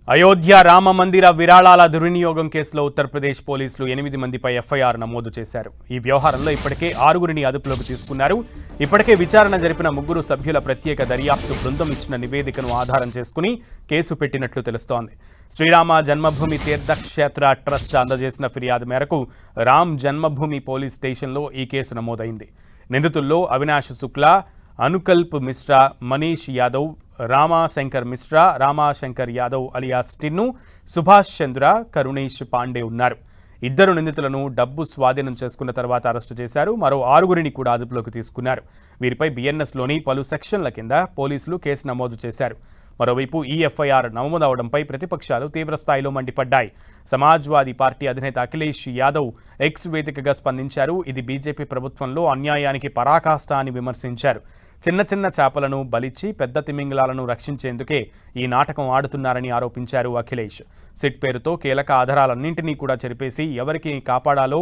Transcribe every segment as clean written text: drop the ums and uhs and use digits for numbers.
అయోధ్య రామ మందిర విరాళాల దుర్వినియోగం కేసులో ఉత్తరప్రదేశ్ పోలీసులు 8 మందిపై ఎఫ్ఐఆర్ నమోదు చేశారు. ఈ వ్యవహారంలో ఇప్పటికే 6గురిని అదుపులోకి తీసుకున్నారు. ఇప్పటికే విచారణ జరిపిన 3 సభ్యుల ప్రత్యేక దర్యాప్తు బృందం ఇచ్చిన నివేదికను ఆధారం చేసుకుని కేసు పెట్టినట్లు తెలుస్తోంది. శ్రీరామ జన్మభూమి తీర్థక్షేత్ర ట్రస్ట్ అందజేసిన ఫిర్యాదు మేరకు రామ్ జన్మభూమి పోలీస్ స్టేషన్లో ఈ కేసు నమోదైంది. నిందితుల్లో అవినాష్ శుక్లా, అనుకల్ప్ మిశ్రా, మనీష్ యాదవ్, రామాశంకర్ మిశ్రా, రామాశంకర్ యాదవ్ అలియాస్ టిన్ను, సుభాష్ చంద్ర, కరుణేష్ పాండే ఉన్నారు. 2 నిందితులను డబ్బు స్వాధీనం చేసుకున్న తర్వాత అరెస్టు చేశారు. మరో 6గురిని కూడా అదుపులోకి తీసుకున్నారు. వీరిపై బిఎన్ఎస్లోని పలు సెక్షన్ల కింద పోలీసులు కేసు నమోదు చేశారు. మరోవైపు ఈ ఎఫ్ఐఆర్ నమోదవడంపై ప్రతిపక్షాలు తీవ్రస్థాయిలో మండిపడ్డాయి. సమాజ్వాదీ పార్టీ అధినేత అఖిలేష్ యాదవ్ ఎక్స్ వేదికగా స్పందించారు. ఇది బీజేపీ ప్రభుత్వంలో అన్యాయానికి పరాకాష్ట అని విమర్శించారు. చిన్న చిన్న చేపలను బలిచ్చి పెద్ద తిమింగలాలను రక్షించేందుకే ఈ నాటకం ఆడుతున్నారని ఆరోపించారు అఖిలేష్. సిట్ పేరుతో కీలక ఆధారాలన్నింటినీ కూడా చెరిపేసి ఎవరికి కాపాడాలో,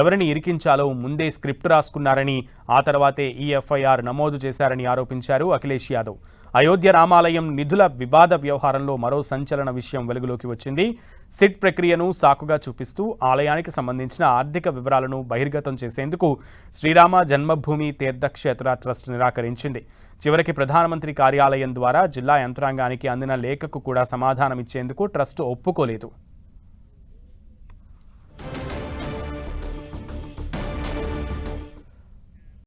ఎవరిని ఇరికించాలో ముందే స్క్రిప్ట్ రాసుకున్నారని, ఆ తర్వాతే ఈ ఎఫ్ఐఆర్ నమోదు చేశారని ఆరోపించారు అఖిలేష్ యాదవ్. అయోధ్య రామాలయం నిధుల వివాద వ్యవహారంలో మరో సంచలన విషయం వెలుగులోకి వచ్చింది. సిట్ ప్రక్రియను సాకుగా చూపిస్తూ ఆలయానికి సంబంధించిన ఆర్థిక వివరాలను బహిర్గతం చేసేందుకు శ్రీరామ జన్మభూమి తీర్థక్షేత్ర ట్రస్ట్ నిరాకరించింది. చివరికి ప్రధానమంత్రి కార్యాలయం ద్వారా జిల్లా యంత్రాంగానికి అందిన లేఖకు కూడా సమాధానం ఇచ్చేందుకు ట్రస్ట్ ఒప్పుకోలేదు.